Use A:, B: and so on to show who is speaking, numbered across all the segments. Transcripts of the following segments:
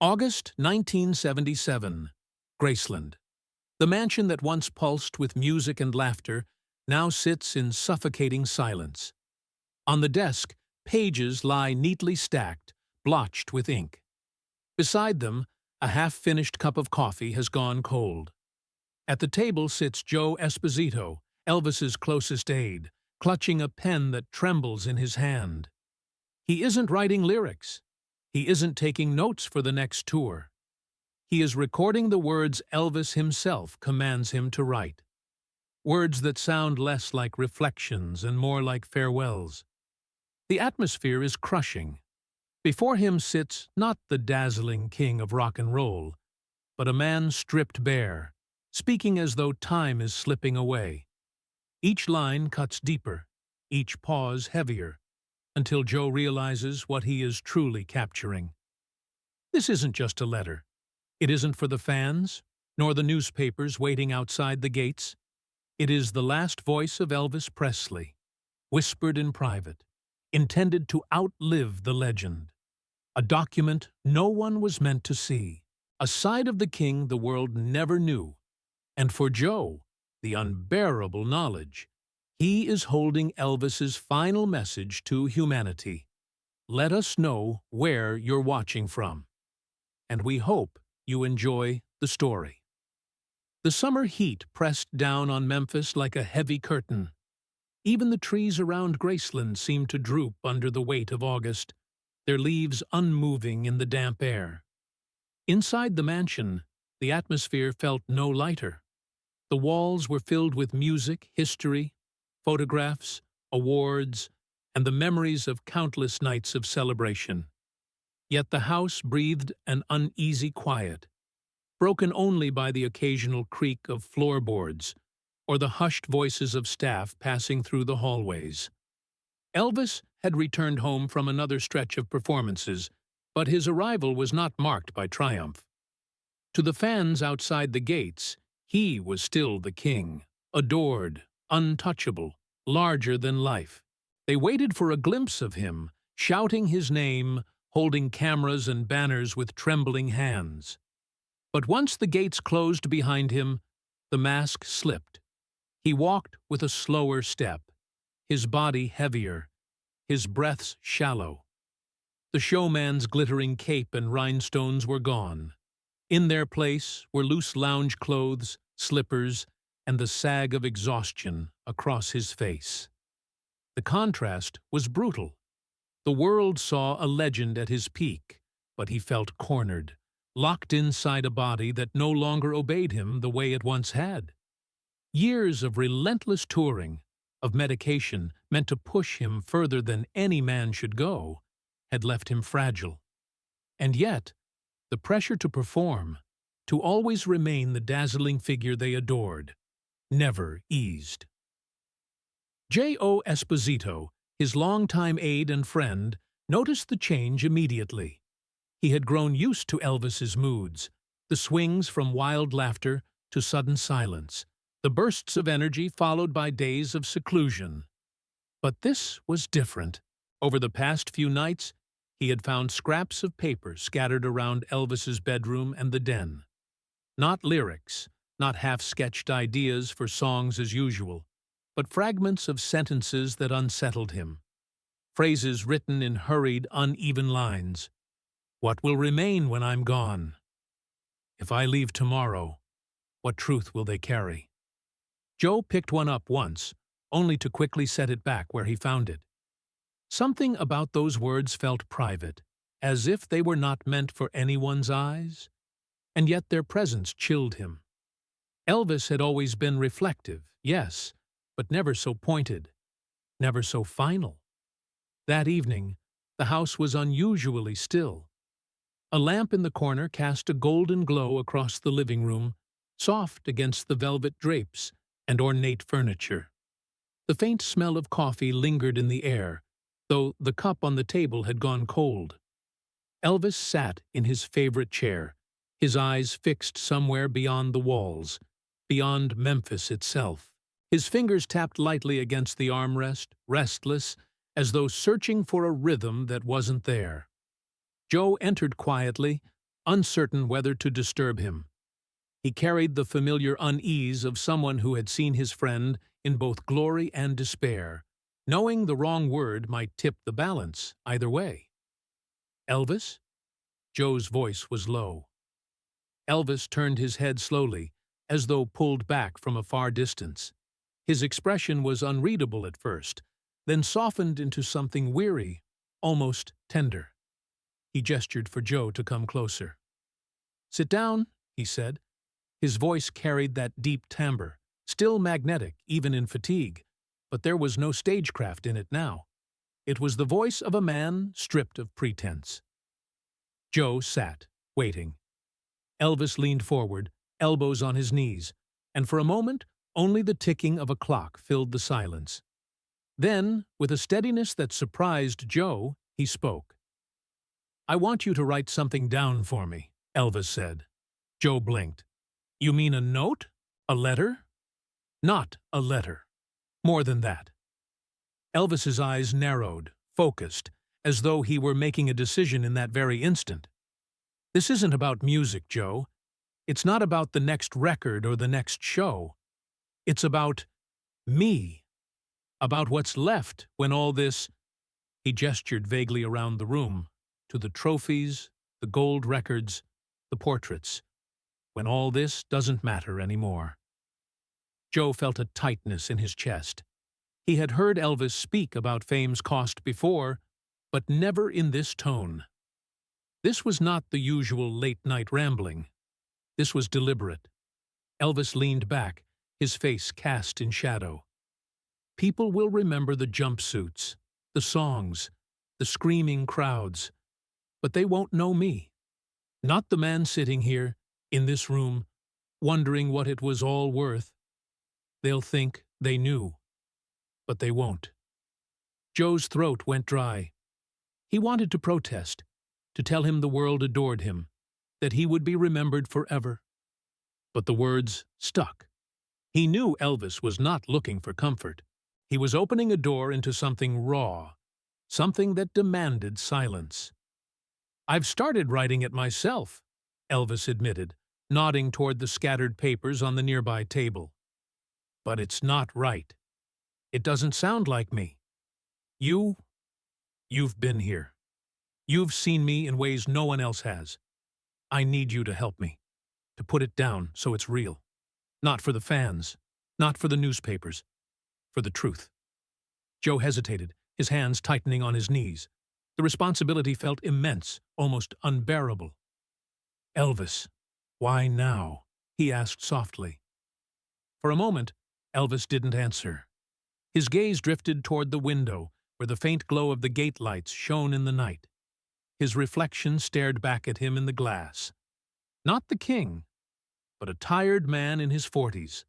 A: August 1977, Graceland. The mansion that once pulsed with music and laughter now sits in suffocating silence. On the desk, pages lie neatly stacked, blotched with ink. Beside them, a half-finished cup of coffee has gone cold. At the table sits Joe Esposito, Elvis's closest aide, clutching a pen that trembles in his hand. He isn't writing lyrics. He isn't taking notes for the next tour. He is recording the words Elvis himself commands him to write. Words that sound less like reflections and more like farewells. The atmosphere is crushing. Before him sits not the dazzling king of rock and roll, but a man stripped bare, speaking as though time is slipping away. Each line cuts deeper, each pause heavier, until Joe realizes what he is truly capturing. This isn't just a letter. It isn't for the fans, nor the newspapers waiting outside the gates. It is the last voice of Elvis Presley, whispered in private, intended to outlive the legend. A document no one was meant to see, a side of the king the world never knew. And for Joe, the unbearable knowledge, he is holding Elvis's final message to humanity. Let us know where you're watching from. And we hope you enjoy the story. The summer heat pressed down on Memphis like a heavy curtain. Even the trees around Graceland seemed to droop under the weight of August, their leaves unmoving in the damp air. Inside the mansion, the atmosphere felt no lighter. The walls were filled with music, history, photographs, awards, and the memories of countless nights of celebration. Yet the house breathed an uneasy quiet, broken only by the occasional creak of floorboards or the hushed voices of staff passing through the hallways. Elvis had returned home from another stretch of performances, but his arrival was not marked by triumph. To the fans outside the gates, he was still the king, adored, untouchable, larger than life. They waited for a glimpse of him, shouting his name, holding cameras and banners with trembling hands. But once the gates closed behind him, the mask slipped. He walked with a slower step, his body heavier, his breaths shallow. The showman's glittering cape and rhinestones were gone. In their place were loose lounge clothes, slippers, and the sag of exhaustion across his face. The contrast was brutal. The world saw a legend at his peak, but he felt cornered, locked inside a body that no longer obeyed him the way it once had. Years of relentless touring, of medication meant to push him further than any man should go, had left him fragile. And yet, the pressure to perform, to always remain the dazzling figure they adored, never eased. J.O. Esposito, his longtime aide and friend, noticed the change immediately. He had grown used to Elvis's moods, the swings from wild laughter to sudden silence, the bursts of energy followed by days of seclusion. But this was different. Over the past few nights, he had found scraps of paper scattered around Elvis's bedroom and the den. Not lyrics, not half-sketched ideas for songs as usual, but fragments of sentences that unsettled him. Phrases written in hurried, uneven lines. What will remain when I'm gone? If I leave tomorrow, what truth will they carry? Joe picked one up once, only to quickly set it back where he found it. Something about those words felt private, as if they were not meant for anyone's eyes, and yet their presence chilled him. Elvis had always been reflective, yes, but never so pointed, never so final. That evening, the house was unusually still. A lamp in the corner cast a golden glow across the living room, soft against the velvet drapes and ornate furniture. The faint smell of coffee lingered in the air, though the cup on the table had gone cold. Elvis sat in his favorite chair, his eyes fixed somewhere beyond the walls, beyond Memphis itself. His fingers tapped lightly against the armrest, restless, as though searching for a rhythm that wasn't there. Joe entered quietly, uncertain whether to disturb him. He carried the familiar unease of someone who had seen his friend in both glory and despair, knowing the wrong word might tip the balance either way. "Elvis?" Joe's voice was low. Elvis turned his head slowly, as though pulled back from a far distance. His expression was unreadable at first, then softened into something weary, almost tender. He gestured for Joe to come closer. "Sit down," he said. His voice carried that deep timbre, still magnetic even in fatigue, but there was no stagecraft in it now. It was the voice of a man stripped of pretense. Joe sat, waiting. Elvis leaned forward, elbows on his knees, and for a moment only the ticking of a clock filled the silence. Then, with a steadiness that surprised Joe, he spoke. "I want you to write something down for me," Elvis said. Joe blinked. "You mean a note? A letter?" "Not a letter. More than that." Elvis's eyes narrowed, focused, as though he were making a decision in that very instant. "This isn't about music, Joe. It's not about the next record or the next show. It's about me. About what's left when all this—" He gestured vaguely around the room, to the trophies, the gold records, the portraits. "When all this doesn't matter anymore." Joe felt a tightness in his chest. He had heard Elvis speak about fame's cost before, but never in this tone. This was not the usual late-night rambling. This was deliberate. Elvis leaned back, his face cast in shadow. "People will remember the jumpsuits, the songs, the screaming crowds, but they won't know me. Not the man sitting here, in this room, wondering what it was all worth. They'll think they knew, but they won't." Joe's throat went dry. He wanted to protest, to tell him the world adored him, that he would be remembered forever. But the words stuck. He knew Elvis was not looking for comfort. He was opening a door into something raw, something that demanded silence. "I've started writing it myself," Elvis admitted, nodding toward the scattered papers on the nearby table. "But it's not right. It doesn't sound like me. You've been here. You've seen me in ways no one else has. I need you to help me, to put it down so it's real. Not for the fans, not for the newspapers, for the truth." Joe hesitated, his hands tightening on his knees. The responsibility felt immense, almost unbearable. "Elvis, why now?" he asked softly. For a moment, Elvis didn't answer. His gaze drifted toward the window, where the faint glow of the gate lights shone in the night. His reflection stared back at him in the glass. Not the king, but a tired man in his 40s,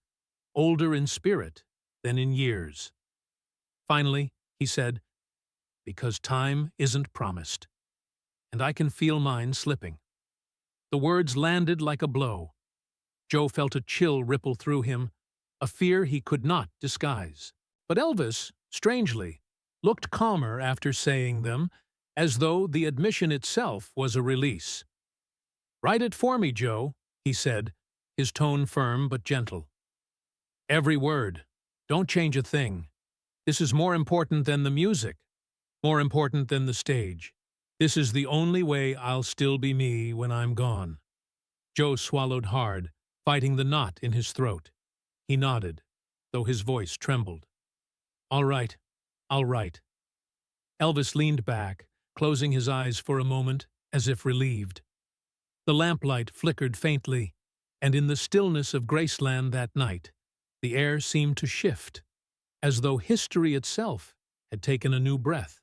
A: older in spirit than in years. Finally, he said, "Because time isn't promised, and I can feel mine slipping." The words landed like a blow. Joe felt a chill ripple through him, a fear he could not disguise. But Elvis, strangely, looked calmer after saying them, as though the admission itself was a release. "Write it for me, Joe," he said, his tone firm but gentle. "Every word. Don't change a thing. This is more important than the music, more important than the stage. This is the only way I'll still be me when I'm gone." Joe swallowed hard, fighting the knot in his throat. He nodded, though his voice trembled. "All right, I'll write." Elvis leaned back, closing his eyes for a moment, as if relieved. The lamplight flickered faintly, and in the stillness of Graceland that night, the air seemed to shift, as though history itself had taken a new breath.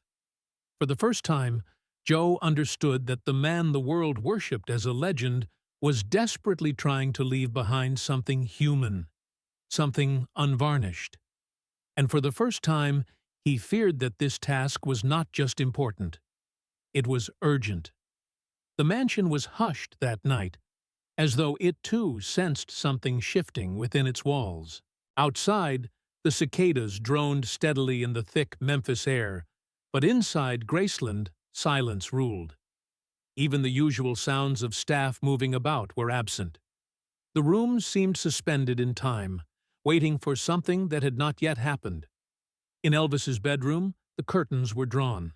A: For the first time, Joe understood that the man the world worshipped as a legend was desperately trying to leave behind something human, something unvarnished. And for the first time, he feared that this task was not just important. It was urgent. The mansion was hushed that night, as though it too sensed something shifting within its walls. Outside, the cicadas droned steadily in the thick Memphis air, but inside Graceland, silence ruled. Even the usual sounds of staff moving about were absent. The room seemed suspended in time, waiting for something that had not yet happened. In Elvis's bedroom, the curtains were drawn.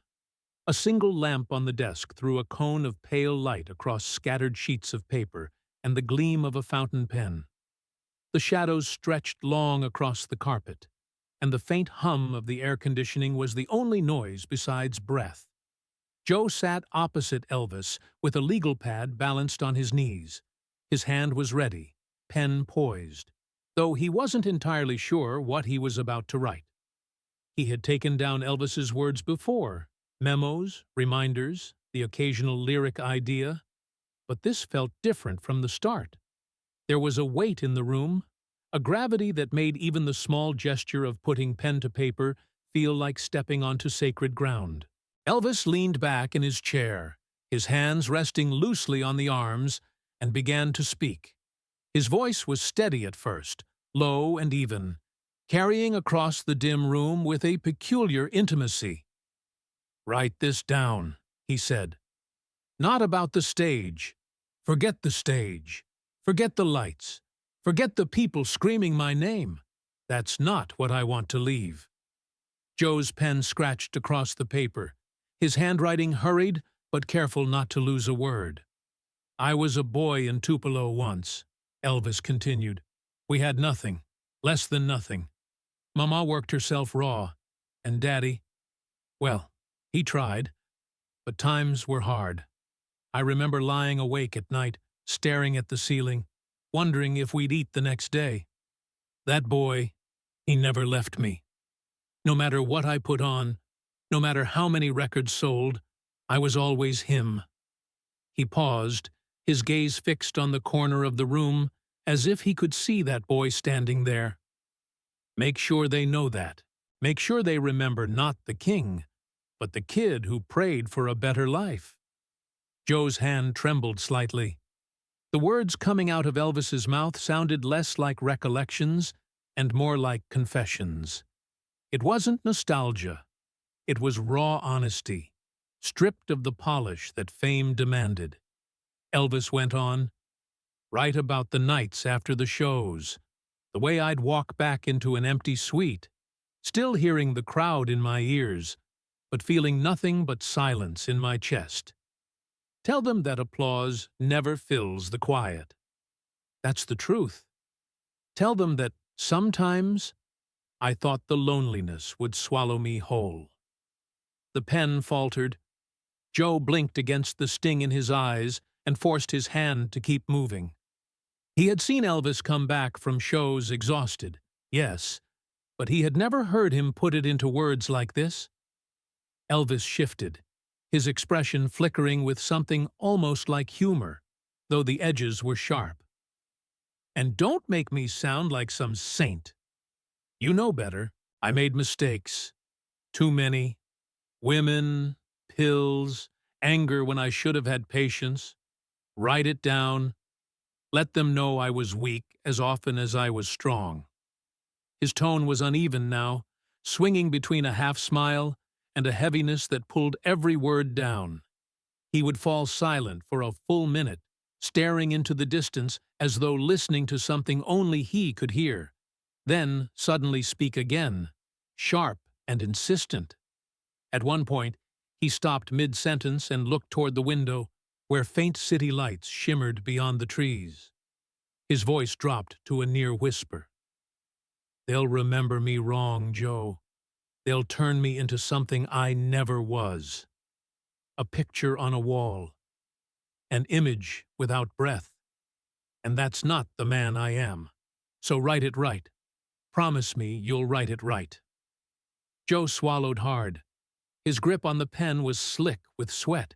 A: A single lamp on the desk threw a cone of pale light across scattered sheets of paper and the gleam of a fountain pen. The shadows stretched long across the carpet, and the faint hum of the air conditioning was the only noise besides breath. Joe sat opposite Elvis with a legal pad balanced on his knees. His hand was ready, pen poised, though he wasn't entirely sure what he was about to write. He had taken down Elvis's words before, memos, reminders, the occasional lyric idea, but this felt different from the start. There was a weight in the room, a gravity that made even the small gesture of putting pen to paper feel like stepping onto sacred ground. Elvis leaned back in his chair, his hands resting loosely on the arms, and began to speak. His voice was steady at first, low and even, carrying across the dim room with a peculiar intimacy. "Write this down," he said. "Not about the stage. Forget the stage. Forget the lights. Forget the people screaming my name. That's not what I want to leave." Joe's pen scratched across the paper, his handwriting hurried but careful not to lose a word. "I was a boy in Tupelo once," Elvis continued. "We had nothing, less than nothing. Mama worked herself raw, and Daddy, well, he tried, but times were hard. I remember lying awake at night, staring at the ceiling, wondering if we'd eat the next day. That boy, he never left me. No matter what I put on, no matter how many records sold, I was always him." He paused, his gaze fixed on the corner of the room, as if he could see that boy standing there. "Make sure they know that. Make sure they remember not the king, but the kid who prayed for a better life." Joe's hand trembled slightly. The words coming out of Elvis's mouth sounded less like recollections and more like confessions. It wasn't nostalgia. It was raw honesty, stripped of the polish that fame demanded. Elvis went on, "Write about the nights after the shows, the way I'd walk back into an empty suite, still hearing the crowd in my ears, but feeling nothing but silence in my chest. Tell them that applause never fills the quiet. That's the truth. Tell them that sometimes I thought the loneliness would swallow me whole." The pen faltered. Joe blinked against the sting in his eyes and forced his hand to keep moving. He had seen Elvis come back from shows exhausted, yes, but he had never heard him put it into words like this. Elvis shifted, his expression flickering with something almost like humor, though the edges were sharp. "And don't make me sound like some saint. You know better. I made mistakes. Too many. Women, pills, anger when I should have had patience. Write it down. Let them know I was weak as often as I was strong." His tone was uneven now, swinging between a half-smile and a heaviness that pulled every word down. He would fall silent for a full minute, staring into the distance as though listening to something only he could hear, then suddenly speak again, sharp and insistent. At one point, he stopped mid-sentence and looked toward the window, where faint city lights shimmered beyond the trees. His voice dropped to a near whisper. "They'll remember me wrong, Joe. They'll turn me into something I never was. A picture on a wall. An image without breath. And that's not the man I am. So write it right. Promise me you'll write it right." Joe swallowed hard. His grip on the pen was slick with sweat.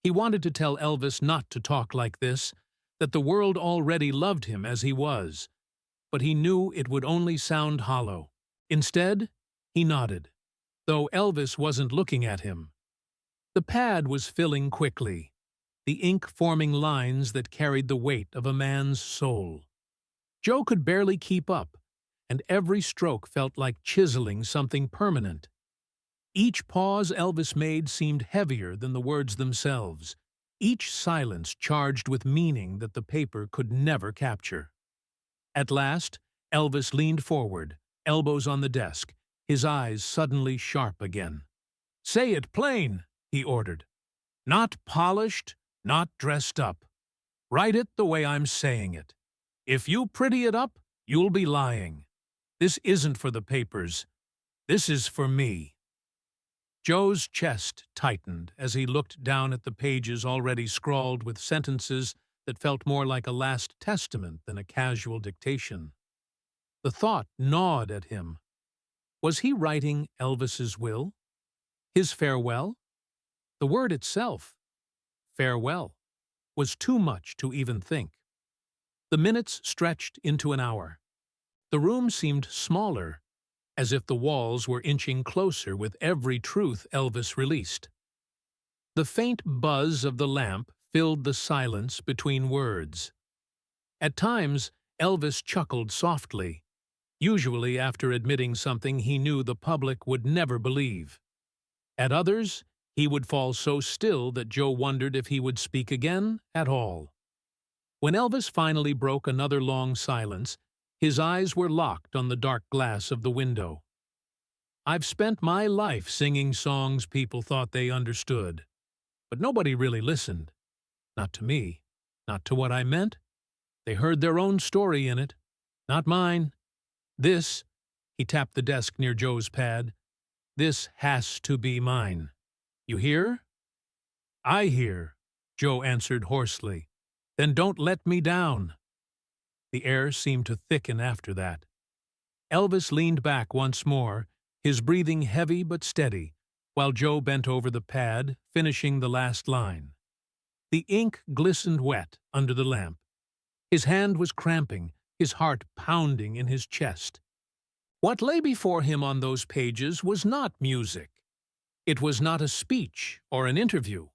A: He wanted to tell Elvis not to talk like this, that the world already loved him as he was, but he knew it would only sound hollow. Instead, he nodded, though Elvis wasn't looking at him. The pad was filling quickly, the ink forming lines that carried the weight of a man's soul. Joe could barely keep up, and every stroke felt like chiseling something permanent. Each pause Elvis made seemed heavier than the words themselves, each silence charged with meaning that the paper could never capture. At last, Elvis leaned forward, elbows on the desk, his eyes suddenly sharp again. "Say it plain," he ordered. "Not polished, not dressed up. Write it the way I'm saying it. If you pretty it up, you'll be lying. This isn't for the papers. This is for me." Joe's chest tightened as he looked down at the pages already scrawled with sentences that felt more like a last testament than a casual dictation. The thought gnawed at him. Was he writing Elvis's will? His farewell? The word itself, farewell, was too much to even think. The minutes stretched into an hour. The room seemed smaller, as if the walls were inching closer with every truth Elvis released. The faint buzz of the lamp filled the silence between words. At times, Elvis chuckled softly, usually after admitting something he knew the public would never believe. At others, he would fall so still that Joe wondered if he would speak again at all. When Elvis finally broke another long silence, his eyes were locked on the dark glass of the window. "I've spent my life singing songs people thought they understood, but nobody really listened. Not to me, not to what I meant. They heard their own story in it, not mine. This," he tapped the desk near Joe's pad, "this has to be mine. You hear?" "I hear," Joe answered hoarsely. "Then don't let me down." The air seemed to thicken after that. Elvis leaned back once more, his breathing heavy but steady, while Joe bent over the pad, finishing the last line. The ink glistened wet under the lamp. His hand was cramping, his heart pounding in his chest. What lay before him on those pages was not music. It was not a speech or an interview.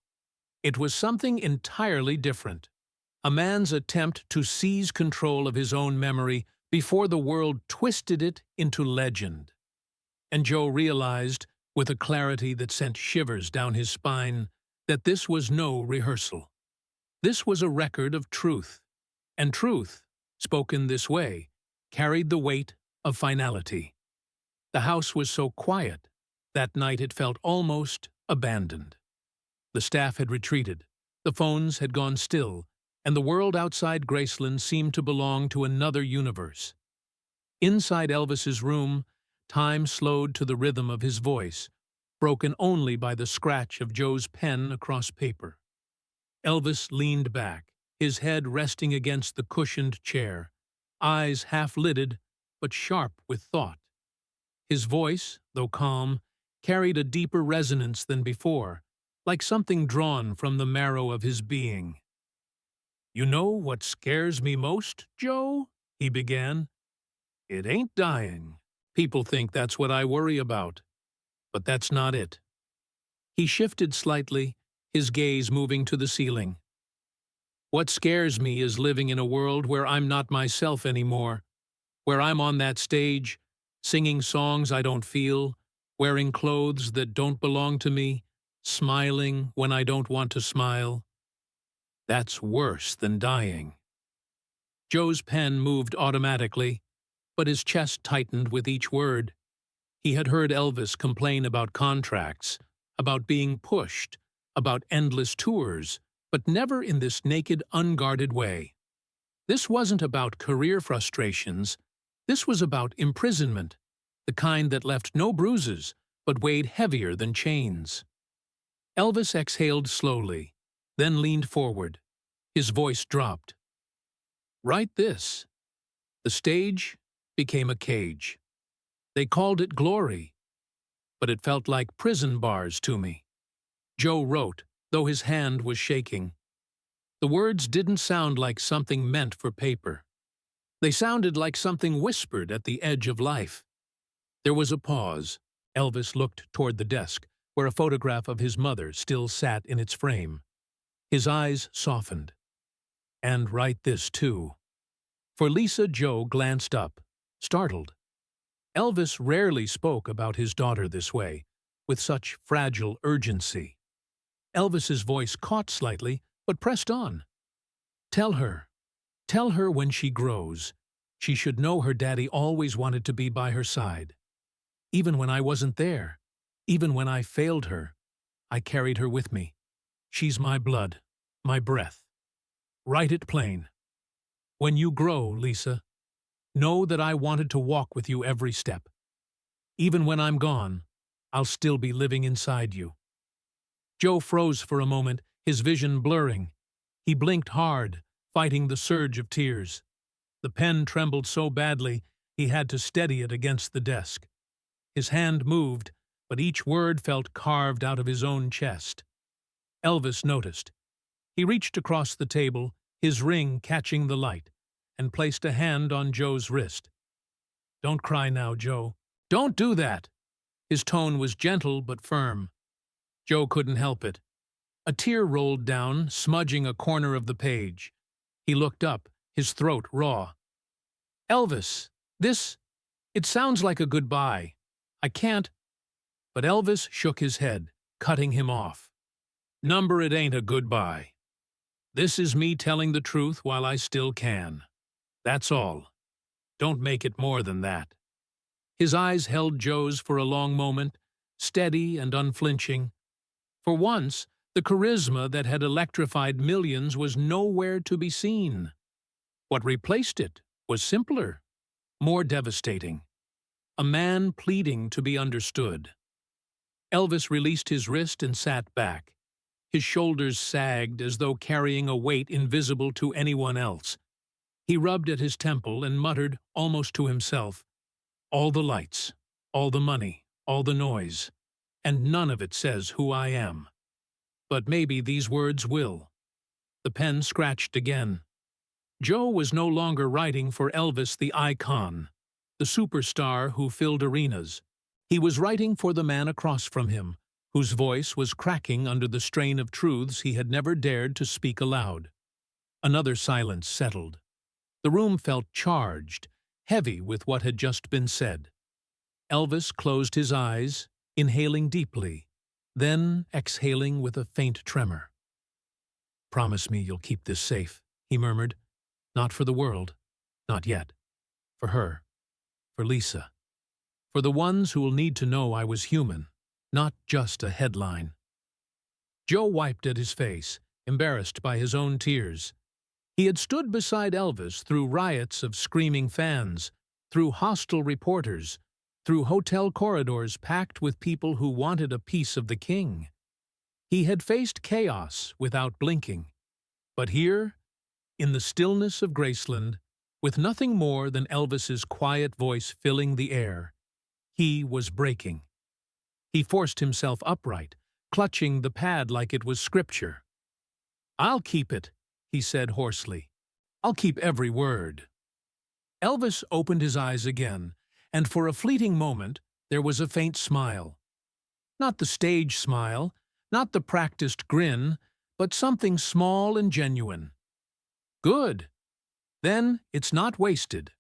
A: It was something entirely different. A man's attempt to seize control of his own memory before the world twisted it into legend. And Joe realized, with a clarity that sent shivers down his spine, that this was no rehearsal. This was a record of truth, and truth, spoken this way, carried the weight of finality. The house was so quiet, that night it felt almost abandoned. The staff had retreated, the phones had gone still, and the world outside Graceland seemed to belong to another universe. Inside Elvis's room, time slowed to the rhythm of his voice, broken only by the scratch of Joe's pen across paper. Elvis leaned back, his head resting against the cushioned chair, eyes half-lidded but sharp with thought. His voice, though calm, carried a deeper resonance than before, like something drawn from the marrow of his being. "You know what scares me most, Joe?" he began. "It ain't dying. People think that's what I worry about. But that's not it." He shifted slightly, his gaze moving to the ceiling. "What scares me is living in a world where I'm not myself anymore, where I'm on that stage, singing songs I don't feel, wearing clothes that don't belong to me, smiling when I don't want to smile. That's worse than dying." Joe's pen moved automatically, but his chest tightened with each word. He had heard Elvis complain about contracts, about being pushed, about endless tours, but never in this naked, unguarded way. This wasn't about career frustrations. This was about imprisonment, the kind that left no bruises, but weighed heavier than chains. Elvis exhaled slowly, then leaned forward. His voice dropped. "Write this. The stage became a cage. They called it glory, but it felt like prison bars to me." Joe wrote, though his hand was shaking. The words didn't sound like something meant for paper. They sounded like something whispered at the edge of life. There was a pause. Elvis looked toward the desk, where a photograph of his mother still sat in its frame. His eyes softened. "And write this, too." For Lisa, Joe glanced up, startled. Elvis rarely spoke about his daughter this way, with such fragile urgency. Elvis's voice caught slightly, but pressed on. Tell her, tell her when she grows, she should know her daddy always wanted to be by her side. Even when I wasn't there, even when I failed her, I carried her with me. She's my blood, my breath. Write it plain. When you grow, Lisa, know that I wanted to walk with you every step. Even when I'm gone, I'll still be living inside you. Joe froze for a moment, his vision blurring. He blinked hard, fighting the surge of tears. The pen trembled so badly he had to steady it against the desk. His hand moved, but each word felt carved out of his own chest. Elvis noticed. He reached across the table, his ring catching the light, and placed a hand on Joe's wrist. Don't cry now, Joe. Don't do that! His tone was gentle but firm. Joe couldn't help it. A tear rolled down, smudging a corner of the page. He looked up, his throat raw. Elvis, it sounds like a goodbye. I can't. But Elvis shook his head, cutting him off. Number, it ain't a goodbye. This is me telling the truth while I still can. That's all. Don't make it more than that. His eyes held Joe's for a long moment, steady and unflinching. For once, the charisma that had electrified millions was nowhere to be seen. What replaced it was simpler, more devastating. A man pleading to be understood. Elvis released his wrist and sat back. His shoulders sagged as though carrying a weight invisible to anyone else. He rubbed at his temple and muttered, almost to himself, all the lights, all the money, all the noise, and none of it says who I am. But maybe these words will. The pen scratched again. Joe was no longer writing for Elvis the icon, the superstar who filled arenas. He was writing for the man across from him, whose voice was cracking under the strain of truths he had never dared to speak aloud. Another silence settled. The room felt charged, heavy with what had just been said. Elvis closed his eyes, inhaling deeply, then exhaling with a faint tremor. Promise me you'll keep this safe, he murmured. Not for the world, not yet. For her, for Lisa, for the ones who will need to know I was human, not just a headline. Joe wiped at his face, embarrassed by his own tears. He had stood beside Elvis through riots of screaming fans, through hostile reporters, through hotel corridors packed with people who wanted a piece of the king. He had faced chaos without blinking. But here, in the stillness of Graceland, with nothing more than Elvis's quiet voice filling the air, he was breaking. He forced himself upright, clutching the pad like it was scripture. I'll keep it, he said hoarsely. I'll keep every word. Elvis opened his eyes again, and for a fleeting moment there was a faint smile. Not the stage smile, not the practiced grin, but something small and genuine. Good. Then it's not wasted.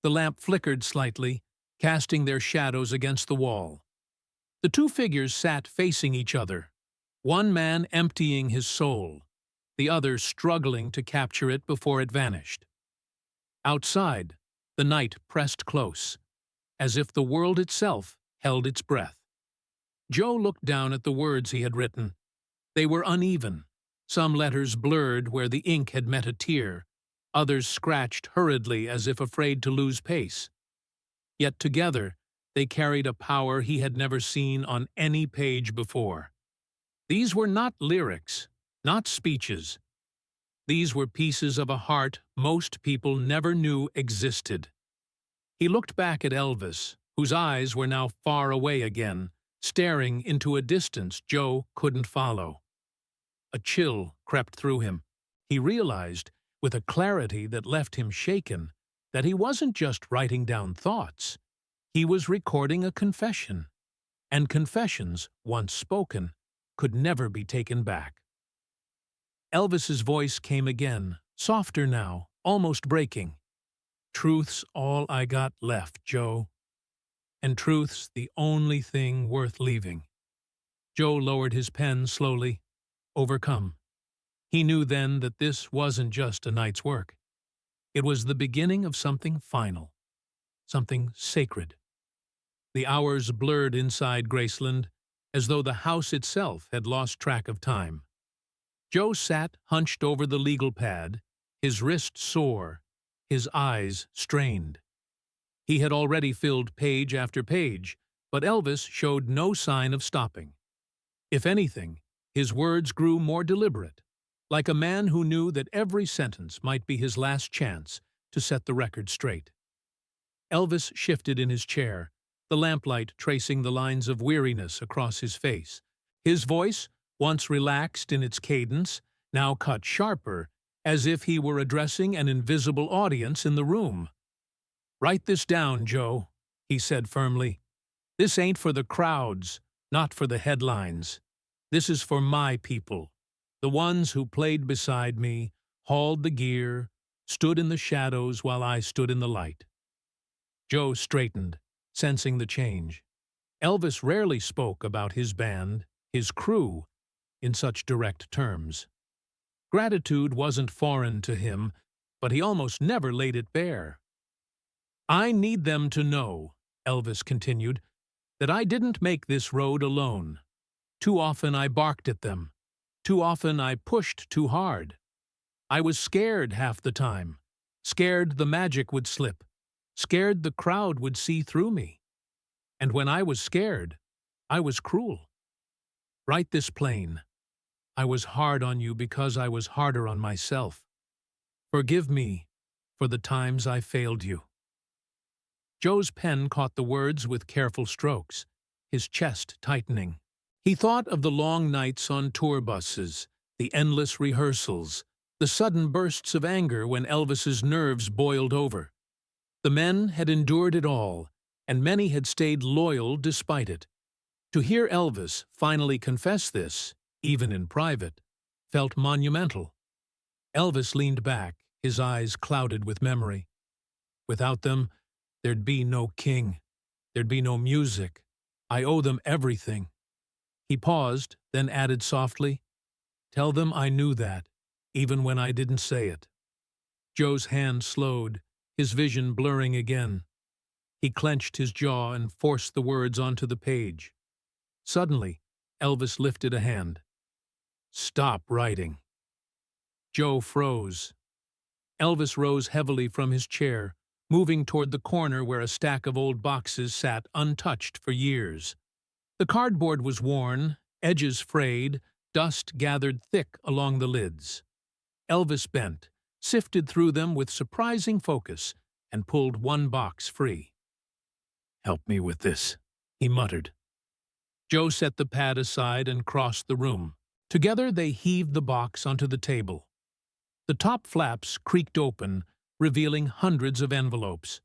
A: The lamp flickered slightly, casting their shadows against the wall. The two figures sat facing each other, one man emptying his soul, the other struggling to capture it before it vanished. Outside, the night pressed close, as if the world itself held its breath. Joe looked down at the words he had written. They were uneven, some letters blurred where the ink had met a tear, others scratched hurriedly as if afraid to lose pace. Yet together, they carried a power he had never seen on any page before. These were not lyrics, not speeches. These were pieces of a heart most people never knew existed. He looked back at Elvis, whose eyes were now far away again, staring into a distance Joe couldn't follow. A chill crept through him. He realized, with a clarity that left him shaken, that he wasn't just writing down thoughts. He was recording a confession, and confessions, once spoken, could never be taken back. Elvis's voice came again, softer now, almost breaking. Truth's all I got left, Joe. And truth's the only thing worth leaving. Joe lowered his pen slowly, overcome. He knew then that this wasn't just a night's work. It was the beginning of something final, something sacred. The hours blurred inside Graceland, as though the house itself had lost track of time. Joe sat hunched over the legal pad, his wrist sore, his eyes strained. He had already filled page after page, but Elvis showed no sign of stopping. If anything, his words grew more deliberate, like a man who knew that every sentence might be his last chance to set the record straight. Elvis shifted in his chair, the lamplight tracing the lines of weariness across his face. His voice, once relaxed in its cadence, now cut sharper, as if he were addressing an invisible audience in the room. "Write this down, Joe," he said firmly. "This ain't for the crowds, not for the headlines. This is for my people, the ones who played beside me, hauled the gear, stood in the shadows while I stood in the light." Joe straightened, sensing the change. Elvis rarely spoke about his band, his crew, in such direct terms. Gratitude wasn't foreign to him, but he almost never laid it bare. "I need them to know," Elvis continued, "that I didn't make this road alone. Too often I barked at them. Too often I pushed too hard. I was scared half the time, scared the magic would slip, scared the crowd would see through me. And when I was scared, I was cruel. Write this plain. I was hard on you because I was harder on myself. Forgive me for the times I failed you." Joe's pen caught the words with careful strokes, his chest tightening. He thought of the long nights on tour buses, the endless rehearsals, the sudden bursts of anger when Elvis's nerves boiled over. The men had endured it all, and many had stayed loyal despite it. To hear Elvis finally confess this, even in private, felt monumental. Elvis leaned back, his eyes clouded with memory. Without them, there'd be no King. There'd be no music. I owe them everything. He paused, then added softly, "Tell them I knew that, even when I didn't say it." Joe's hand slowed, his vision blurring again. He clenched his jaw and forced the words onto the page. Suddenly, Elvis lifted a hand. "Stop writing." Joe froze. Elvis rose heavily from his chair, moving toward the corner where a stack of old boxes sat untouched for years. The cardboard was worn, edges frayed, dust gathered thick along the lids. Elvis bent, sifted through them with surprising focus, and pulled one box free. "Help me with this," he muttered. Joe set the pad aside and crossed the room. Together they heaved the box onto the table. The top flaps creaked open, revealing hundreds of envelopes.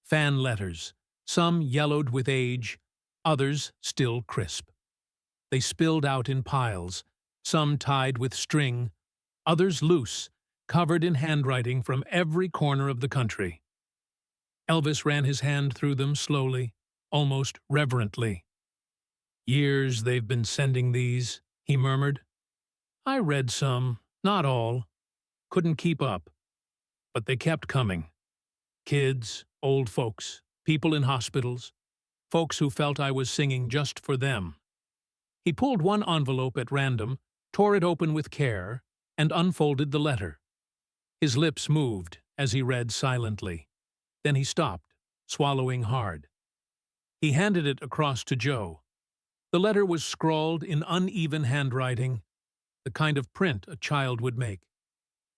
A: Fan letters, some yellowed with age, others still crisp. They spilled out in piles, some tied with string, others loose, covered in handwriting from every corner of the country. Elvis ran his hand through them slowly, almost reverently. "Years they've been sending these," he murmured. "I read some, not all. Couldn't keep up. But they kept coming. Kids, old folks, people in hospitals, folks who felt I was singing just for them." He pulled one envelope at random, tore it open with care, and unfolded the letter. His lips moved as he read silently. Then he stopped, swallowing hard. He handed it across to Joe. The letter was scrawled in uneven handwriting, the kind of print a child would make.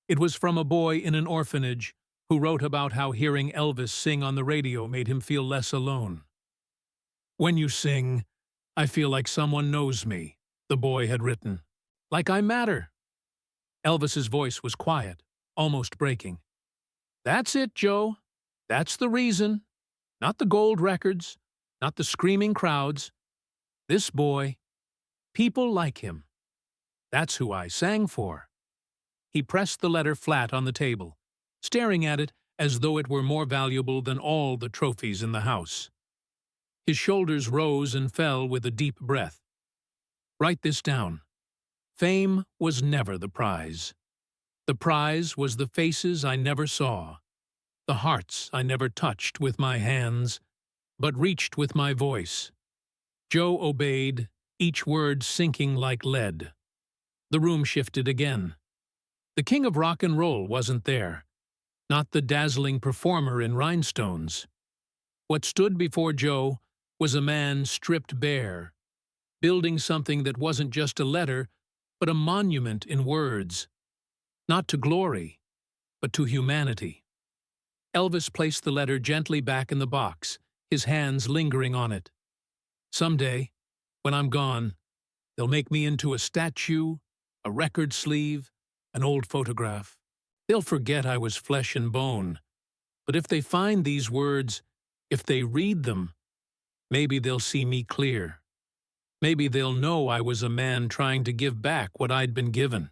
A: It was from a boy in an orphanage who wrote about how hearing Elvis sing on the radio made him feel less alone. "When you sing, I feel like someone knows me," the boy had written. "Like I matter." Elvis's voice was quiet, almost breaking. "That's it, Joe. That's the reason. Not the gold records, not the screaming crowds. This boy. People like him. That's who I sang for." He pressed the letter flat on the table, staring at it as though it were more valuable than all the trophies in the house. His shoulders rose and fell with a deep breath. "Write this down. Fame was never the prize. The prize was the faces I never saw, the hearts I never touched with my hands, but reached with my voice. Joe obeyed, each word sinking like lead. The room shifted again. The king of rock and roll wasn't there, not the dazzling performer in rhinestones. What stood before Joe was a man stripped bare, building something that wasn't just a letter, but a monument in words, not to glory, but to humanity. Elvis placed the letter gently back in the box, his hands lingering on it. Someday, when I'm gone, they'll make me into a statue, a record sleeve, an old photograph. They'll forget I was flesh and bone. But if they find these words, if they read them, maybe they'll see me clear. Maybe they'll know I was a man trying to give back what I'd been given.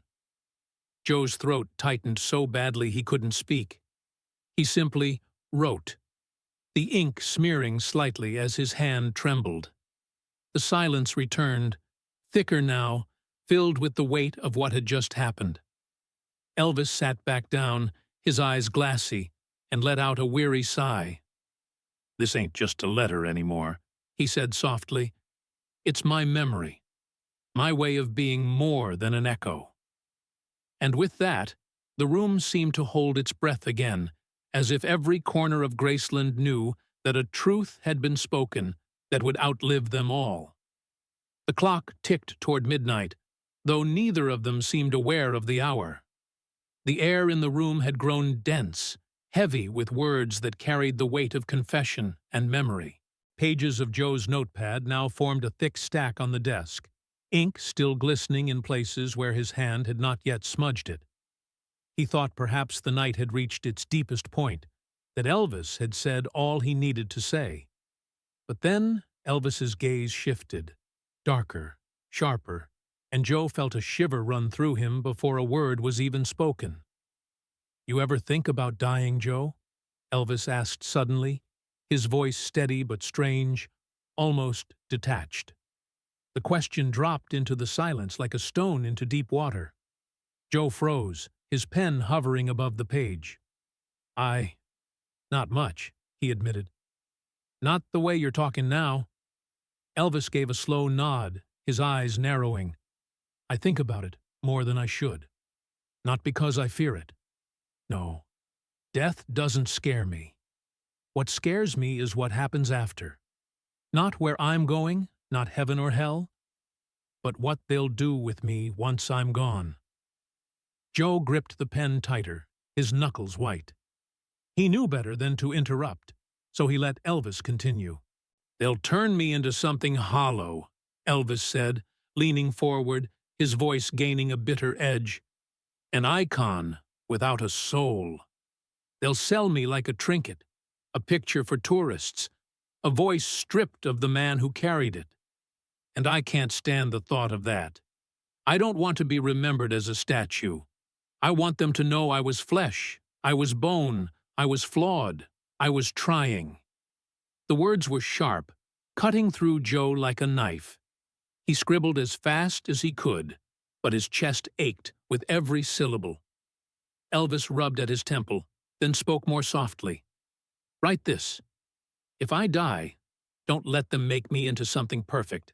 A: Joe's throat tightened so badly he couldn't speak. He simply wrote, the ink smearing slightly as his hand trembled. The silence returned, thicker now, filled with the weight of what had just happened. Elvis sat back down, his eyes glassy, and let out a weary sigh. "This ain't just a letter anymore," he said softly. "It's my memory, my way of being more than an echo." And with that, the room seemed to hold its breath again, as if every corner of Graceland knew that a truth had been spoken that would outlive them all. The clock ticked toward midnight, though neither of them seemed aware of the hour. The air in the room had grown dense, heavy with words that carried the weight of confession and memory. Pages of Joe's notepad now formed a thick stack on the desk, ink still glistening in places where his hand had not yet smudged it. He thought perhaps the night had reached its deepest point, that Elvis had said all he needed to say. But then Elvis's gaze shifted, darker, sharper, and Joe felt a shiver run through him before a word was even spoken. "You ever think about dying, Joe?" Elvis asked suddenly, his voice steady but strange, almost detached. The question dropped into the silence like a stone into deep water. Joe froze, his pen hovering above the page. Not much," he admitted. "Not the way you're talking now." Elvis gave a slow nod, his eyes narrowing. "I think about it more than I should. Not because I fear it. No, death doesn't scare me. What scares me is what happens after. Not where I'm going, not heaven or hell, but what they'll do with me once I'm gone." Joe gripped the pen tighter, his knuckles white. He knew better than to interrupt, so he let Elvis continue. "They'll turn me into something hollow," Elvis said, leaning forward, his voice gaining a bitter edge. "An icon without a soul. They'll sell me like a trinket, a picture for tourists, a voice stripped of the man who carried it. And I can't stand the thought of that. I don't want to be remembered as a statue. I want them to know I was flesh, I was bone, I was flawed, I was trying." The words were sharp, cutting through Joe like a knife. He scribbled as fast as he could, but his chest ached with every syllable. Elvis rubbed at his temple, then spoke more softly. "Write this. If I die, don't let them make me into something perfect.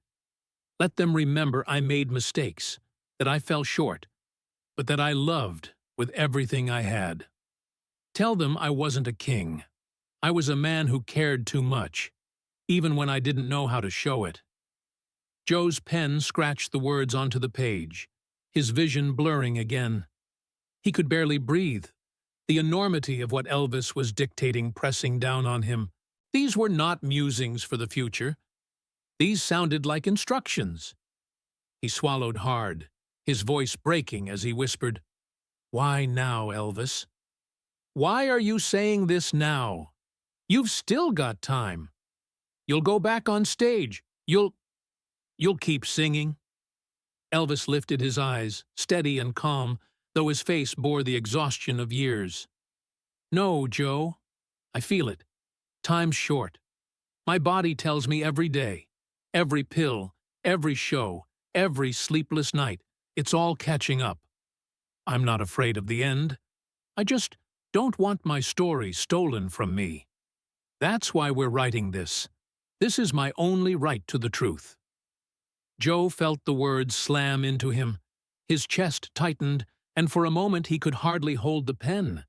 A: Let them remember I made mistakes, that I fell short, but that I loved with everything I had. Tell them I wasn't a king. I was a man who cared too much, even when I didn't know how to show it." Joe's pen scratched the words onto the page, his vision blurring again. He could barely breathe, the enormity of what Elvis was dictating pressing down on him. These were not musings for the future. These sounded like instructions. He swallowed hard, his voice breaking as he whispered, "Why now, Elvis? Why are you saying this now? You've still got time. You'll go back on stage. You'll keep singing." Elvis lifted his eyes, steady and calm, though his face bore the exhaustion of years. "No, Joe. I feel it. Time's short. My body tells me every day, every pill, every show, every sleepless night, It's all catching up. I'm not afraid of the end. I just don't want my story stolen from me. That's why we're writing this. This is my only right to the truth." Joe felt the words slam into him. His chest tightened, and for a moment he could hardly hold the pen.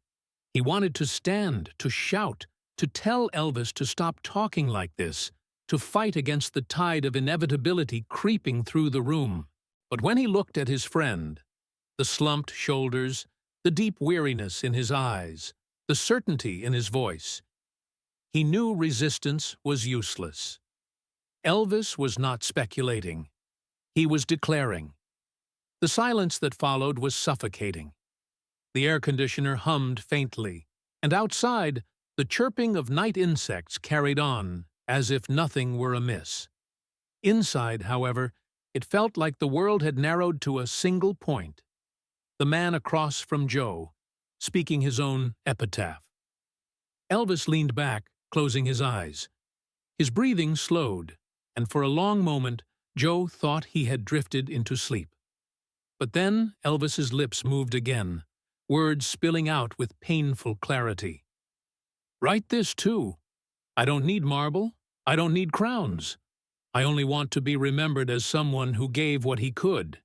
A: He wanted to stand, to shout, to tell Elvis to stop talking like this, to fight against the tide of inevitability creeping through the room. But when he looked at his friend, the slumped shoulders, the deep weariness in his eyes, the certainty in his voice, he knew resistance was useless. Elvis was not speculating. He was declaring. The silence that followed was suffocating. The air conditioner hummed faintly, and outside, the chirping of night insects carried on as if nothing were amiss. Inside, however, it felt like the world had narrowed to a single point. The man across from Joe, speaking his own epitaph. Elvis leaned back, closing his eyes. His breathing slowed, and for a long moment Joe thought he had drifted into sleep. But then Elvis's lips moved again, words spilling out with painful clarity. "Write this too. I don't need marble. I don't need crowns. I only want to be remembered as someone who gave what he could,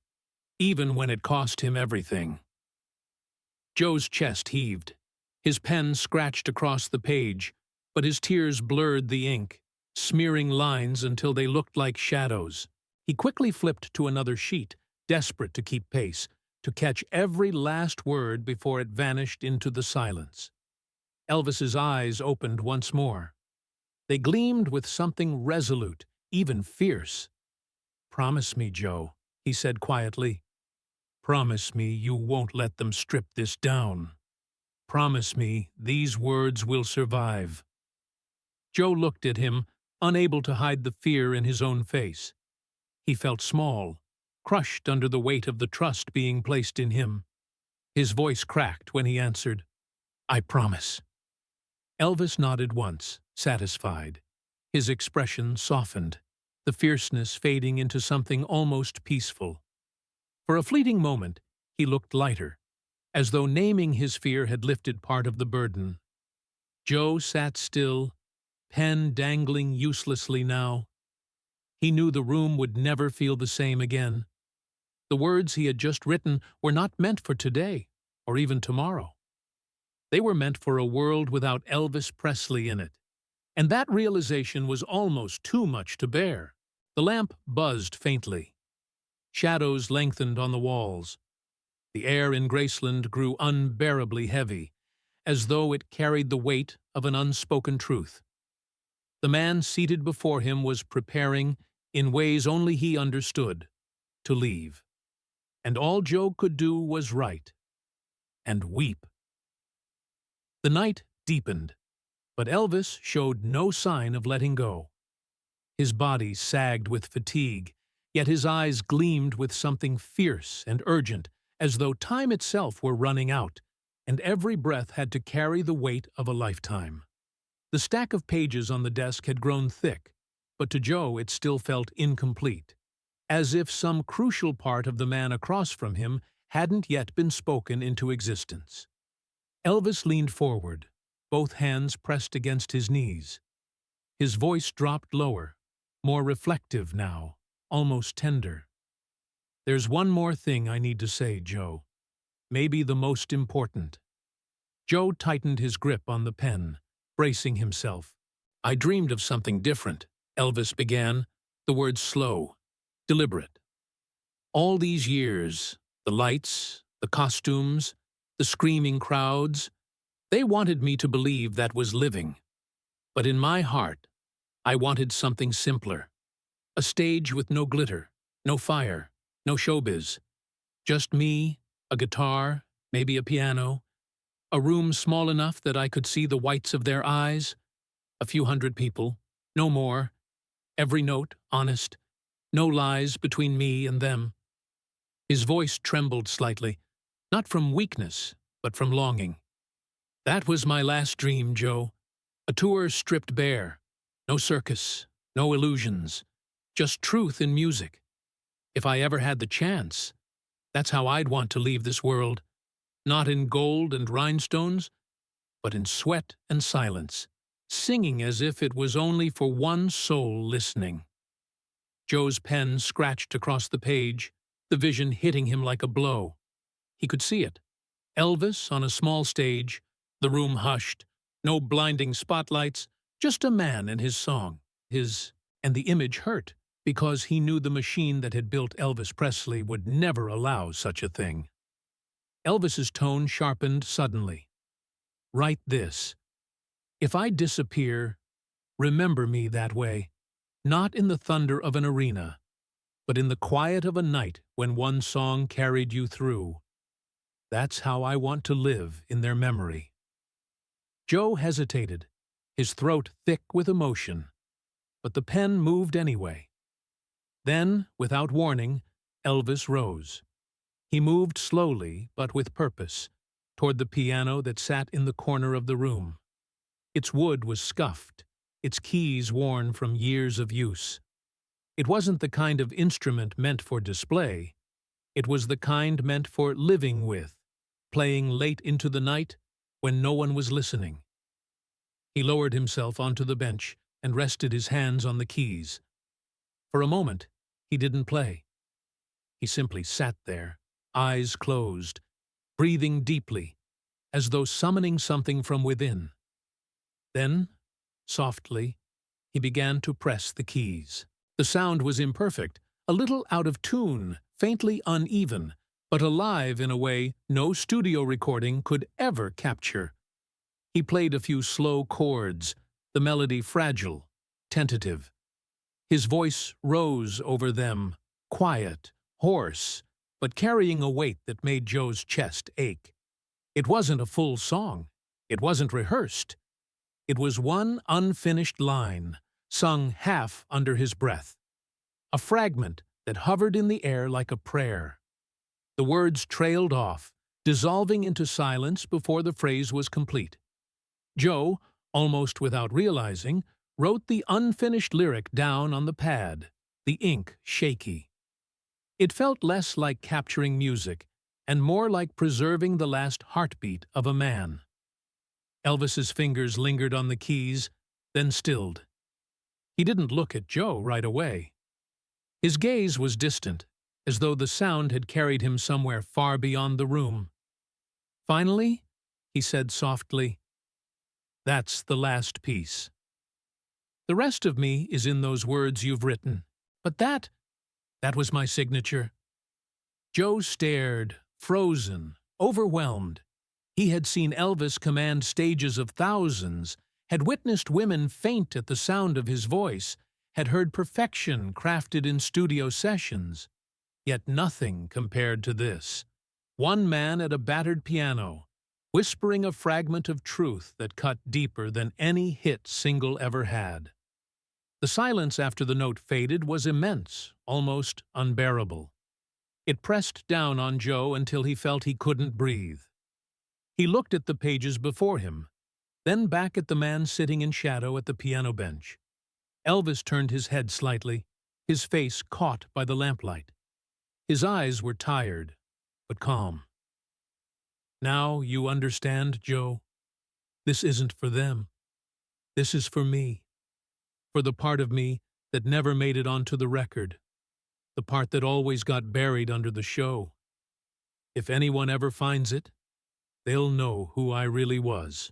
A: even when it cost him everything." Joe's chest heaved. His pen scratched across the page, but his tears blurred the ink, smearing lines until they looked like shadows. He quickly flipped to another sheet, desperate to keep pace, to catch every last word before it vanished into the silence. Elvis's eyes opened once more. They gleamed with something resolute, even fierce. "Promise me, Joe," he said quietly. "Promise me you won't let them strip this down. Promise me these words will survive." Joe looked at him, unable to hide the fear in his own face. He felt small, crushed under the weight of the trust being placed in him. His voice cracked when he answered, "I promise." Elvis nodded once, satisfied. His expression softened, the fierceness fading into something almost peaceful. For a fleeting moment, he looked lighter, as though naming his fear had lifted part of the burden. Joe sat still, pen dangling uselessly now. He knew the room would never feel the same again. The words he had just written were not meant for today, or even tomorrow. They were meant for a world without Elvis Presley in it. And that realization was almost too much to bear. The lamp buzzed faintly. Shadows lengthened on the walls. The air in Graceland grew unbearably heavy, as though it carried the weight of an unspoken truth. The man seated before him was preparing, in ways only he understood, to leave. And all Joe could do was write and weep. The night deepened, but Elvis showed no sign of letting go. His body sagged with fatigue, yet his eyes gleamed with something fierce and urgent, as though time itself were running out, and every breath had to carry the weight of a lifetime. The stack of pages on the desk had grown thick, but to Joe it still felt incomplete, as if some crucial part of the man across from him hadn't yet been spoken into existence. Elvis leaned forward, both hands pressed against his knees. His voice dropped lower, more reflective now, almost tender. "There's one more thing I need to say, Joe. Maybe the most important." Joe tightened his grip on the pen, bracing himself. "I dreamed of something different," Elvis began, the words slow, deliberate. "All these years, the lights, the costumes, the screaming crowds, they wanted me to believe that was living. But in my heart, I wanted something simpler. A stage with no glitter, no fire, no showbiz. Just me, a guitar, maybe a piano, a room small enough that I could see the whites of their eyes, a few hundred people, no more, every note honest, no lies between me and them." His voice trembled slightly, not from weakness, but from longing. "That was my last dream, Joe. A tour stripped bare. No circus, no illusions, just truth in music. If I ever had the chance, That's how I'd want to leave this world, not in gold and rhinestones, but in sweat and silence, singing as if it was only for one soul listening. Joe's pen scratched across the page, the vision hitting him like a blow. He could see it. Elvis on a small stage, the room hushed, no blinding spotlights, just a man and his song. And the image hurt, because he knew the machine that had built Elvis Presley would never allow such a thing. Elvis's tone sharpened suddenly. Write this. If I disappear, remember me that way, not in the thunder of an arena, but in the quiet of a night when one song carried you through. That's how I want to live in their memory. Joe hesitated, his throat thick with emotion, but the pen moved anyway. Then, without warning, Elvis rose. He moved slowly, but with purpose, toward the piano that sat in the corner of the room. Its wood was scuffed, its keys worn from years of use. It wasn't the kind of instrument meant for display. It was the kind meant for living with, playing late into the night when no one was listening. He lowered himself onto the bench and rested his hands on the keys. For a moment, he didn't play. He simply sat there, eyes closed, breathing deeply, as though summoning something from within. Then, softly, he began to press the keys. The sound was imperfect, a little out of tune, faintly uneven, but alive in a way no studio recording could ever capture. He played a few slow chords, the melody fragile, tentative. His voice rose over them, quiet, hoarse, but carrying a weight that made Joe's chest ache. It wasn't a full song. It wasn't rehearsed. It was one unfinished line, sung half under his breath. A fragment that hovered in the air like a prayer. The words trailed off, dissolving into silence before the phrase was complete. Joe, almost without realizing, wrote the unfinished lyric down on the pad, the ink shaky. It felt less like capturing music and more like preserving the last heartbeat of a man. Elvis's fingers lingered on the keys, then stilled. He didn't look at Joe right away. His gaze was distant, as though the sound had carried him somewhere far beyond the room. Finally, he said softly, "That's the last piece. The rest of me is in those words you've written, but that was my signature." Joe stared, frozen, overwhelmed. He had seen Elvis command stages of thousands, had witnessed women faint at the sound of his voice, had heard perfection crafted in studio sessions. Yet nothing compared to this. One man at a battered piano, whispering a fragment of truth that cut deeper than any hit single ever had. The silence after the note faded was immense, almost unbearable. It pressed down on Joe until he felt he couldn't breathe. He looked at the pages before him, then back at the man sitting in shadow at the piano bench. Elvis turned his head slightly, his face caught by the lamplight. His eyes were tired, but calm. "Now you understand, Joe. This isn't for them. This is for me. For the part of me that never made it onto the record. The part that always got buried under the show. If anyone ever finds it, they'll know who I really was."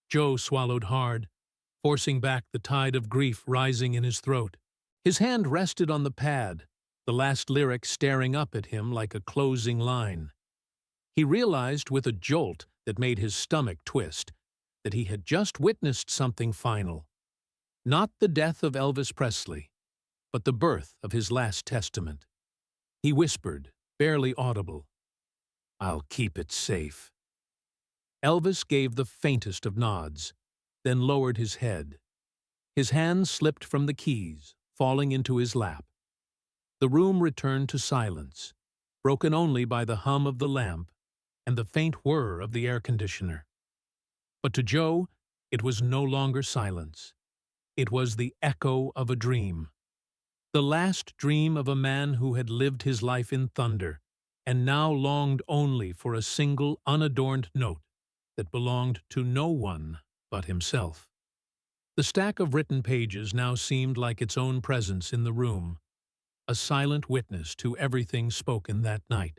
A: Joe swallowed hard, forcing back the tide of grief rising in his throat. His hand rested on the pad, the last lyric staring up at him like a closing line. He realized with a jolt that made his stomach twist that he had just witnessed something final. Not the death of Elvis Presley, but the birth of his last testament. He whispered, barely audible, "I'll keep it safe." Elvis gave the faintest of nods, then lowered his head. His hands slipped from the keys, falling into his lap. The room returned to silence, broken only by the hum of the lamp and the faint whir of the air conditioner. But to Joe, it was no longer silence. It was the echo of a dream. The last dream of a man who had lived his life in thunder, and now longed only for a single unadorned note that belonged to no one but himself. The stack of written pages now seemed like its own presence in the room, a silent witness to everything spoken that night.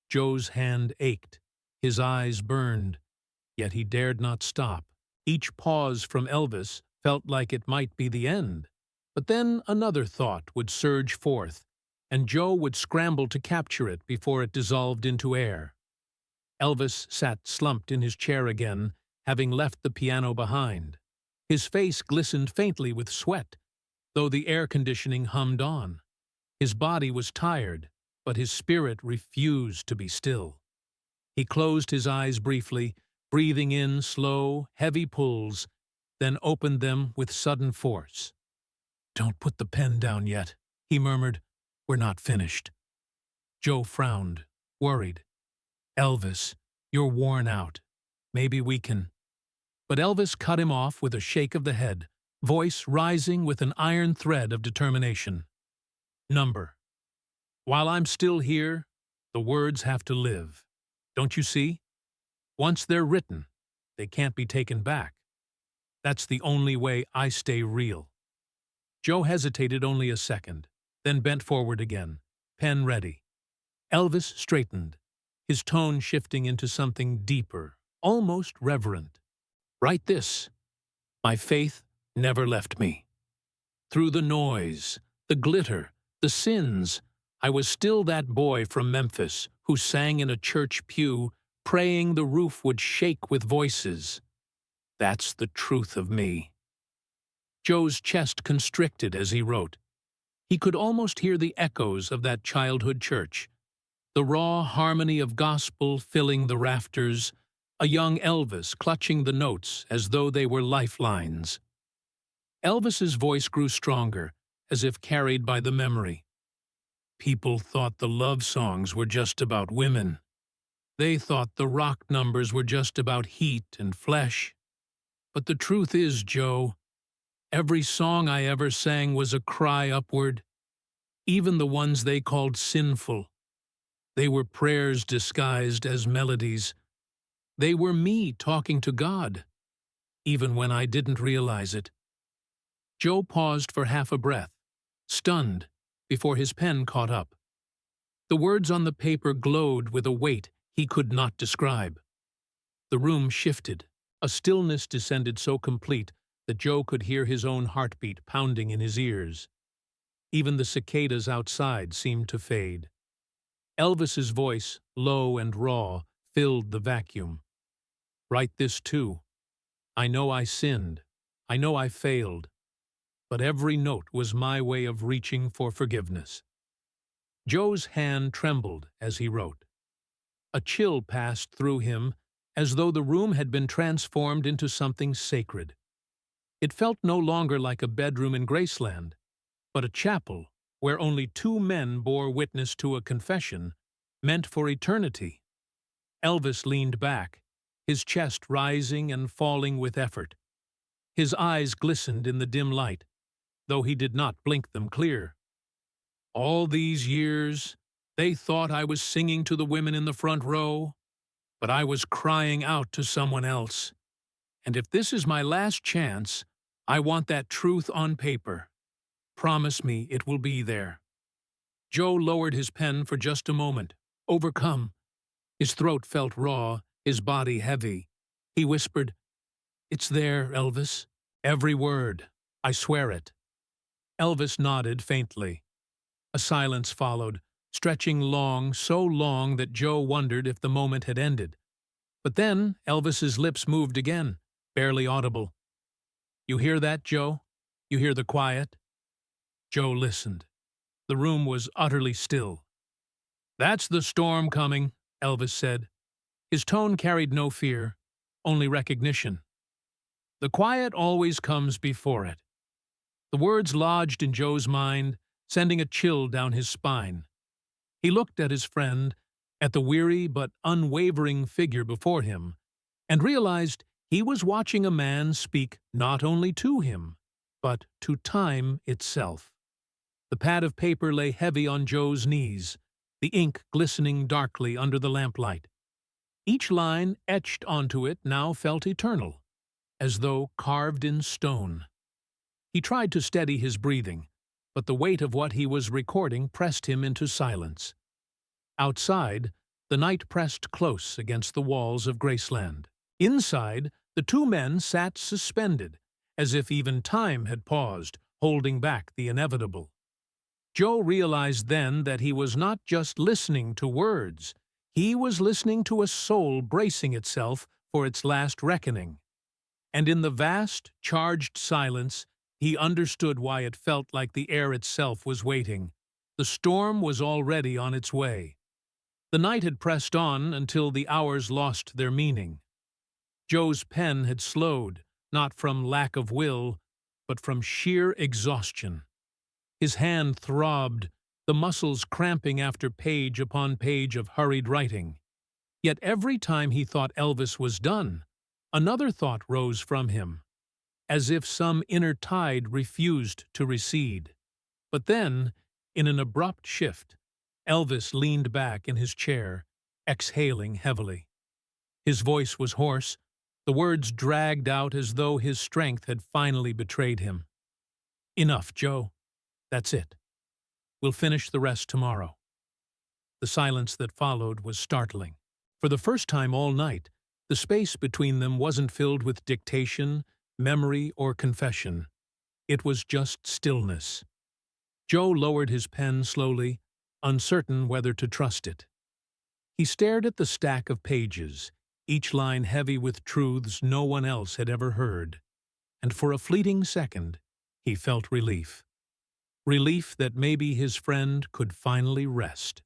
A: Joe's hand ached, his eyes burned, yet he dared not stop. Each pause from Elvis felt like it might be the end. But then another thought would surge forth, and Joe would scramble to capture it before it dissolved into air. Elvis sat slumped in his chair again, having left the piano behind. His face glistened faintly with sweat, though the air conditioning hummed on. His body was tired, but his spirit refused to be still. He closed his eyes briefly, breathing in slow, heavy pulls, then opened them with sudden force. "Don't put the pen down yet," he murmured. "We're not finished." Joe frowned, worried. "Elvis, you're worn out. Maybe we can—" But Elvis cut him off with a shake of the head, voice rising with an iron thread of determination. "Number. While I'm still here, the words have to live. Don't you see? Once they're written, they can't be taken back. That's the only way I stay real." Joe hesitated only a second, then bent forward again, pen ready. Elvis straightened, his tone shifting into something deeper, almost reverent. "Write this. My faith never left me. Through the noise, the glitter, the sins, I was still that boy from Memphis who sang in a church pew, praying the roof would shake with voices. That's the truth of me." Joe's chest constricted as he wrote. He could almost hear the echoes of that childhood church, the raw harmony of gospel filling the rafters, a young Elvis clutching the notes as though they were lifelines. Elvis's voice grew stronger, as if carried by the memory. "People thought the love songs were just about women. They thought the rock numbers were just about heat and flesh. But the truth is, Joe, every song I ever sang was a cry upward, even the ones they called sinful. They were prayers disguised as melodies. They were me talking to God, even when I didn't realize it." Joe paused for half a breath, stunned, before his pen caught up. The words on the paper glowed with a weight he could not describe. The room shifted. A stillness descended so complete that Joe could hear his own heartbeat pounding in his ears. Even the cicadas outside seemed to fade. Elvis's voice, low and raw, filled the vacuum. "Write this too. I know I sinned. I know I failed. But every note was my way of reaching for forgiveness." Joe's hand trembled as he wrote. A chill passed through him, as though the room had been transformed into something sacred. It felt no longer like a bedroom in Graceland, but a chapel where only two men bore witness to a confession meant for eternity. Elvis leaned back, his chest rising and falling with effort. His eyes glistened in the dim light, though he did not blink them clear. "All these years, they thought I was singing to the women in the front row, but I was crying out to someone else. And if this is my last chance, I want that truth on paper. Promise me it will be there." Joe lowered his pen for just a moment, overcome. His throat felt raw, his body heavy. He whispered, "It's there, Elvis. Every word. I swear it." Elvis nodded faintly. A silence followed, stretching long, so long that Joe wondered if the moment had ended. But then Elvis's lips moved again, barely audible. "You hear that, Joe? You hear the quiet?" Joe listened. The room was utterly still. "That's the storm coming," Elvis said. His tone carried no fear, only recognition. "The quiet always comes before it." The words lodged in Joe's mind, sending a chill down his spine. He looked at his friend, at the weary but unwavering figure before him, and realized he was watching a man speak not only to him, but to time itself. The pad of paper lay heavy on Joe's knees, the ink glistening darkly under the lamplight. Each line etched onto it now felt eternal, as though carved in stone. He tried to steady his breathing, but the weight of what he was recording pressed him into silence. Outside, the night pressed close against the walls of Graceland. Inside, the two men sat suspended, as if even time had paused, holding back the inevitable. Joe realized then that he was not just listening to words. He was listening to a soul bracing itself for its last reckoning. And in the vast, charged silence, he understood why it felt like the air itself was waiting. The storm was already on its way. The night had pressed on until the hours lost their meaning. Joe's pen had slowed, not from lack of will, but from sheer exhaustion. His hand throbbed, the muscles cramping after page upon page of hurried writing. Yet every time he thought Elvis was done, another thought rose from him, as if some inner tide refused to recede. But then, in an abrupt shift, Elvis leaned back in his chair, exhaling heavily. His voice was hoarse, the words dragged out as though his strength had finally betrayed him. "Enough, Joe. That's it. We'll finish the rest tomorrow." The silence that followed was startling. For the first time all night, the space between them wasn't filled with dictation, memory, or confession. It was just stillness. Joe lowered his pen slowly, uncertain whether to trust it. He stared at the stack of pages, each line heavy with truths no one else had ever heard, and for a fleeting second, he felt relief. Relief that maybe his friend could finally rest.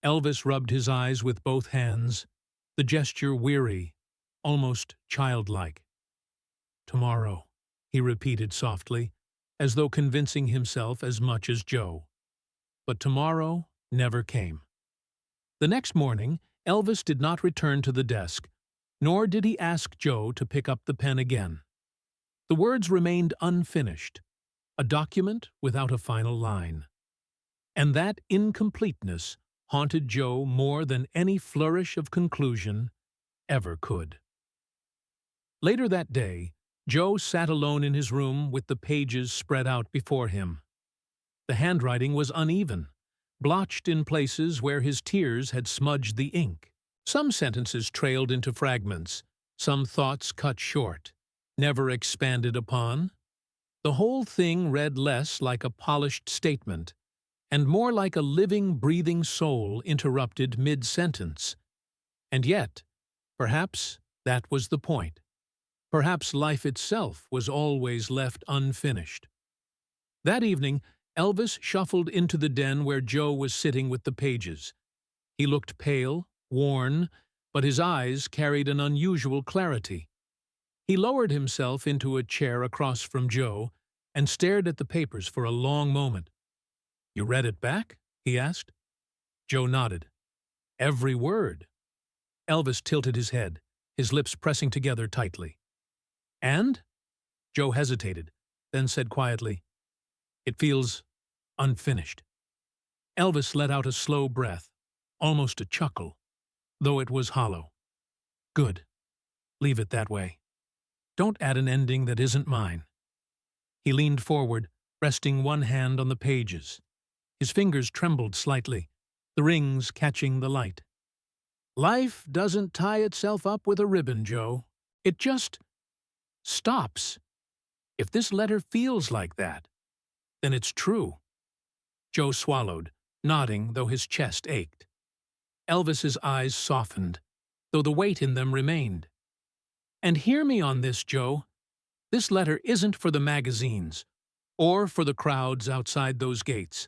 A: Elvis rubbed his eyes with both hands, the gesture weary, almost childlike. "Tomorrow," he repeated softly, as though convincing himself as much as Joe. But tomorrow never came. The next morning, Elvis did not return to the desk, nor did he ask Joe to pick up the pen again. The words remained unfinished, a document without a final line. And that incompleteness haunted Joe more than any flourish of conclusion ever could. Later that day, Joe sat alone in his room with the pages spread out before him. The handwriting was uneven, blotched in places where his tears had smudged the ink. Some sentences trailed into fragments, some thoughts cut short, never expanded upon. The whole thing read less like a polished statement, and more like a living, breathing soul interrupted mid-sentence. And yet, perhaps that was the point. Perhaps life itself was always left unfinished. That evening, Elvis shuffled into the den where Joe was sitting with the pages. He looked pale, worn, but his eyes carried an unusual clarity. He lowered himself into a chair across from Joe and stared at the papers for a long moment. "You read it back?" he asked. Joe nodded. "Every word." Elvis tilted his head, his lips pressing together tightly. "And?" Joe hesitated, then said quietly, "It feels unfinished." Elvis let out a slow breath, almost a chuckle, though it was hollow. "Good. Leave it that way. Don't add an ending that isn't mine." He leaned forward, resting one hand on the pages. His fingers trembled slightly, the rings catching the light. "Life doesn't tie itself up with a ribbon, Joe. It just stops. If this letter feels like that, then it's true." Joe swallowed, nodding though his chest ached. Elvis's eyes softened, though the weight in them remained. "And hear me on this, Joe. This letter isn't for the magazines, or for the crowds outside those gates.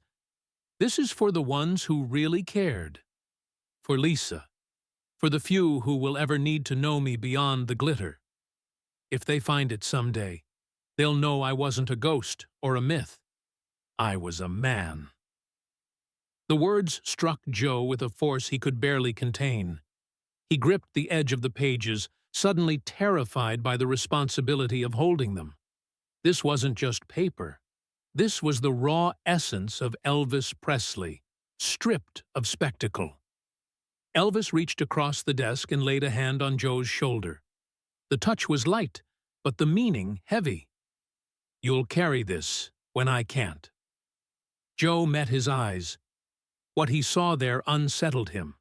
A: This is for the ones who really cared. For Lisa. For the few who will ever need to know me beyond the glitter. If they find it someday, they'll know I wasn't a ghost or a myth. I was a man." The words struck Joe with a force he could barely contain. He gripped the edge of the pages, suddenly terrified by the responsibility of holding them. This wasn't just paper. This was the raw essence of Elvis Presley, stripped of spectacle. Elvis reached across the desk and laid a hand on Joe's shoulder. The touch was light, but the meaning heavy. "You'll carry this when I can't." Joe met his eyes. What he saw there unsettled him.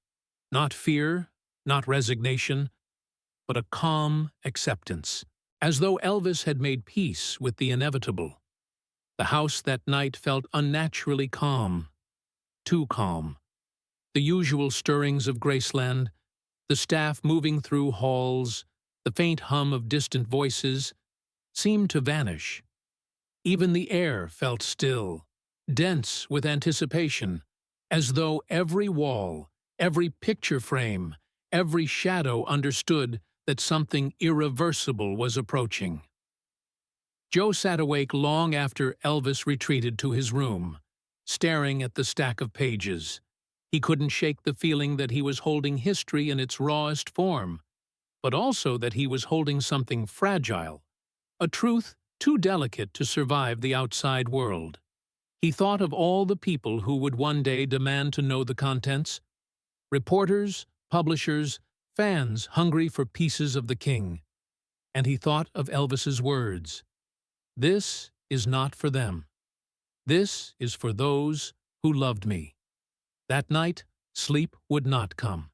A: Not fear, not resignation, but a calm acceptance, as though Elvis had made peace with the inevitable. The house that night felt unnaturally calm, too calm. The usual stirrings of Graceland, the staff moving through halls, the faint hum of distant voices, seemed to vanish. Even the air felt still, dense with anticipation, as though every wall, every picture frame, every shadow understood that something irreversible was approaching. Joe sat awake long after Elvis retreated to his room, staring at the stack of pages. He couldn't shake the feeling that he was holding history in its rawest form, but also that he was holding something fragile, a truth too delicate to survive the outside world. He thought of all the people who would one day demand to know the contents: reporters, publishers, fans hungry for pieces of the king. And he thought of Elvis's words: "This is not for them. This is for those who loved me." That night, sleep would not come.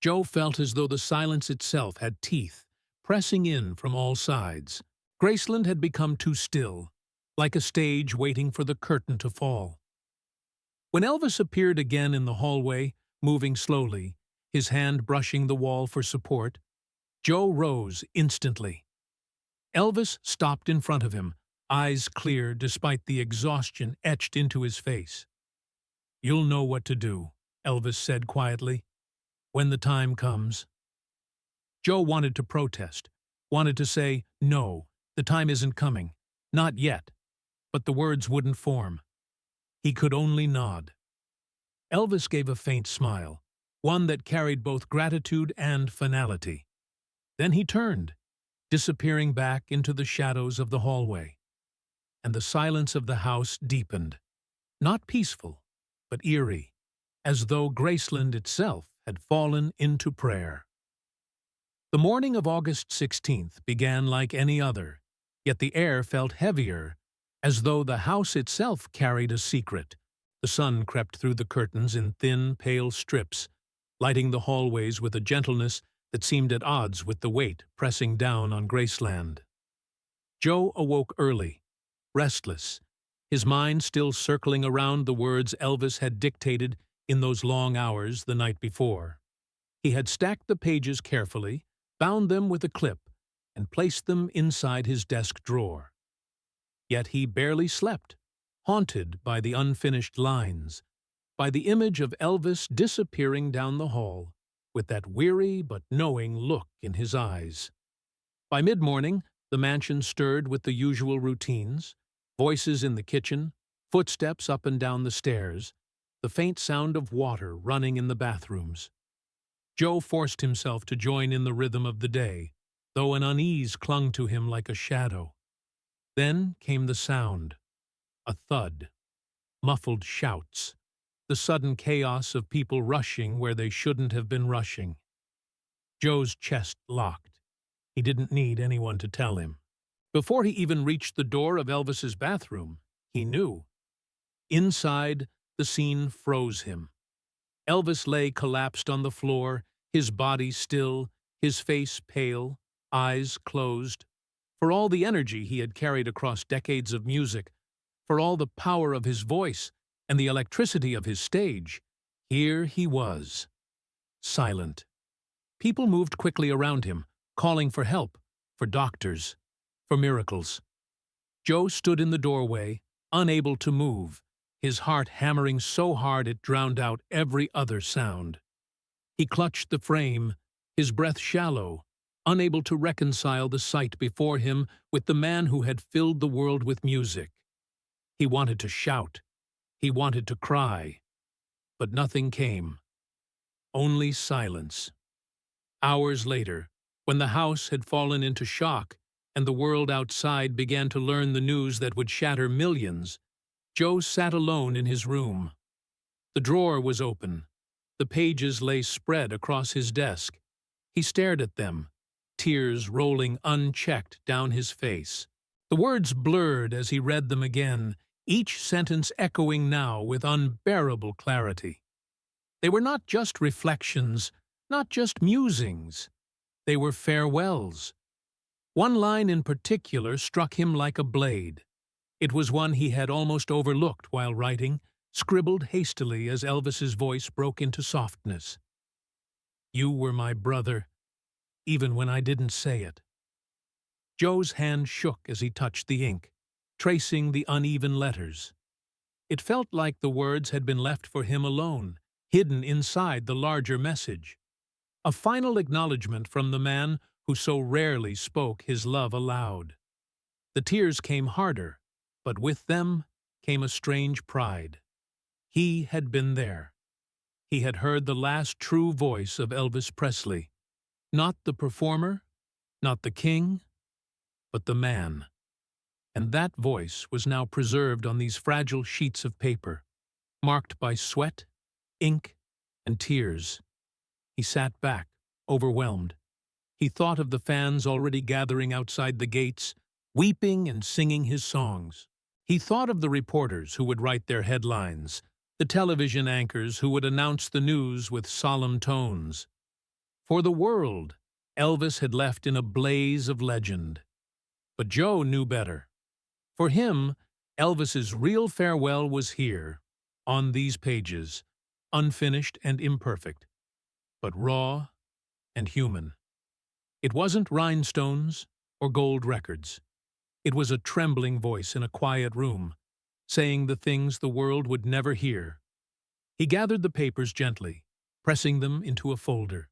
A: Joe felt as though the silence itself had teeth, pressing in from all sides. Graceland had become too still, like a stage waiting for the curtain to fall. When Elvis appeared again in the hallway, moving slowly, his hand brushing the wall for support, Joe rose instantly. Elvis stopped in front of him, eyes clear despite the exhaustion etched into his face. "You'll know what to do," Elvis said quietly, "when the time comes." Joe wanted to protest, wanted to say, "No, the time isn't coming, not yet," but the words wouldn't form. He could only nod. Elvis gave a faint smile, one that carried both gratitude and finality. Then he turned, disappearing back into the shadows of the hallway. And the silence of the house deepened, not peaceful, but eerie, as though Graceland itself had fallen into prayer. The morning of August 16th began like any other, yet the air felt heavier, as though the house itself carried a secret. The sun crept through the curtains in thin, pale strips, lighting the hallways with a gentleness that seemed at odds with the weight pressing down on Graceland. Joe awoke early, restless, his mind still circling around the words Elvis had dictated in those long hours the night before. He had stacked the pages carefully, bound them with a clip, and placed them inside his desk drawer. Yet he barely slept, haunted by the unfinished lines, by the image of Elvis disappearing down the hall, with that weary but knowing look in his eyes. By mid-morning, the mansion stirred with the usual routines: voices in the kitchen, footsteps up and down the stairs, the faint sound of water running in the bathrooms. Joe forced himself to join in the rhythm of the day, though an unease clung to him like a shadow. Then came the sound, a thud, muffled shouts, the sudden chaos of people rushing where they shouldn't have been rushing. Joe's chest locked. He didn't need anyone to tell him. Before he even reached the door of Elvis's bathroom, he knew. Inside, the scene froze him. Elvis lay collapsed on the floor, his body still, his face pale, eyes closed. For all the energy he had carried across decades of music, for all the power of his voice and the electricity of his stage, here he was, silent. People moved quickly around him, calling for help, for doctors, for miracles. Joe stood in the doorway, unable to move, his heart hammering so hard it drowned out every other sound. He clutched the frame, his breath shallow, unable to reconcile the sight before him with the man who had filled the world with music. He wanted to shout, he wanted to cry, but nothing came. Only silence. Hours later, when the house had fallen into shock and the world outside began to learn the news that would shatter millions, Joe sat alone in his room. The drawer was open. The pages lay spread across his desk. He stared at them, tears rolling unchecked down his face. The words blurred as he read them again, each sentence echoing now with unbearable clarity. They were not just reflections, not just musings. They were farewells. One line in particular struck him like a blade. It was one he had almost overlooked while writing, scribbled hastily as Elvis's voice broke into softness. "You were my brother, even when I didn't say it." Joe's hand shook as he touched the ink, tracing the uneven letters. It felt like the words had been left for him alone, hidden inside the larger message. A final acknowledgement from the man who so rarely spoke his love aloud. The tears came harder, but with them came a strange pride. He had been there. He had heard the last true voice of Elvis Presley. Not the performer, not the king, but the man. And that voice was now preserved on these fragile sheets of paper, marked by sweat, ink, and tears. He sat back, overwhelmed. He thought of the fans already gathering outside the gates, weeping and singing his songs. He thought of the reporters who would write their headlines, the television anchors who would announce the news with solemn tones. For the world, Elvis had left in a blaze of legend. But Joe knew better. For him, Elvis's real farewell was here, on these pages, unfinished and imperfect, but raw and human. It wasn't rhinestones or gold records. It was a trembling voice in a quiet room, saying the things the world would never hear. He gathered the papers gently, pressing them into a folder.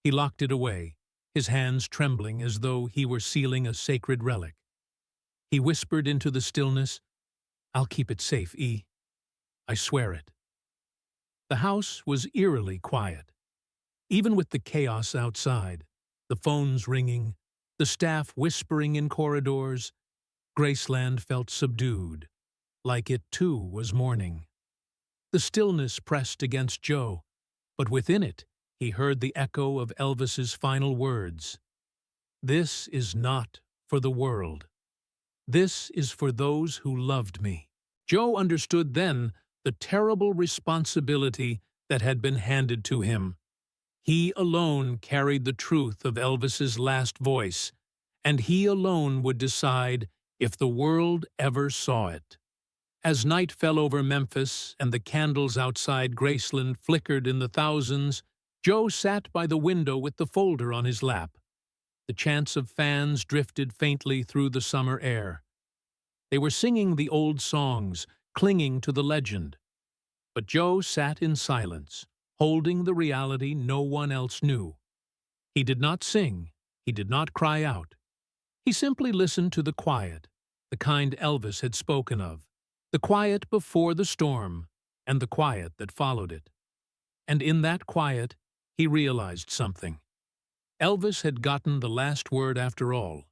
A: He locked it away, his hands trembling as though he were sealing a sacred relic. He whispered into the stillness, "I'll keep it safe, E. I swear it." The house was eerily quiet. Even with the chaos outside, the phones ringing, the staff whispering in corridors, Graceland felt subdued, like it too was mourning. The stillness pressed against Joe, but within it he heard the echo of Elvis's final words. "This is not for the world. This is for those who loved me." Joe understood then the terrible responsibility that had been handed to him. He alone carried the truth of Elvis's last voice, and he alone would decide if the world ever saw it. As night fell over Memphis and the candles outside Graceland flickered in the thousands, Joe sat by the window with the folder on his lap. The chants of fans drifted faintly through the summer air. They were singing the old songs, clinging to the legend. But Joe sat in silence, holding the reality no one else knew. He did not sing, he did not cry out. He simply listened to the quiet, the kind Elvis had spoken of, the quiet before the storm, and the quiet that followed it. And in that quiet, he realized something. Elvis had gotten the last word after all.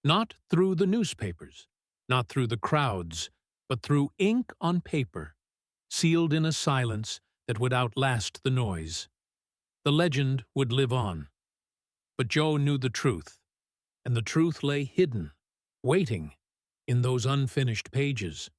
A: Not through the newspapers, not through the crowds, but through ink on paper, sealed in a silence that would outlast the noise. The legend would live on. But Joe knew the truth, and the truth lay hidden, waiting, in those unfinished pages.